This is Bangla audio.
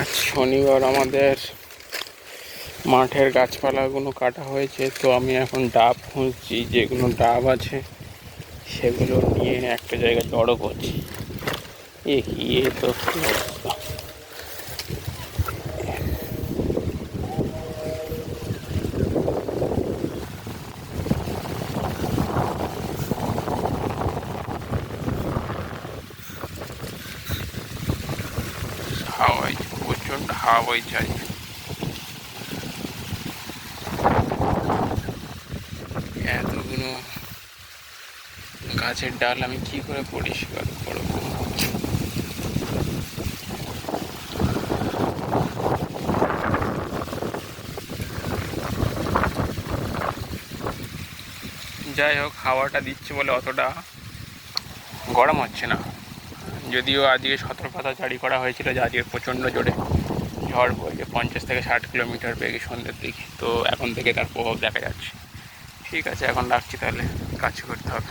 আজ শনিবার আমাদের মাঠের গাছপালাগুলো কাটা হয়েছে, তো আমি এখন ডাব খুঁজছি। যেগুলো ডাব আছে সেগুলো নিয়ে একটা জায়গায় জড়ো করছি। তো কি অবস্থা! হাওয়ায় প্রচণ্ড হাওয়া বইছে আজ। এতগুলো গাছের ডাল আমি কি করে পরিষ্কার করবো? যাই হোক, হাওয়াটা দিচ্ছে বলে অতটা গরম হচ্ছে না। যদিও আজকে সতর্কতা জারি করা হয়েছিল যে আজকে প্রচণ্ড জোরে ঝড় বইবে, 50 থেকে 60 কিলোমিটার বেগে সন্ধ্যের দিকে। তো এখন থেকে তার প্রভাব দেখা যাচ্ছে। ঠিক আছে, এখন রাখছি, তাহলে কাজ করতে হবে।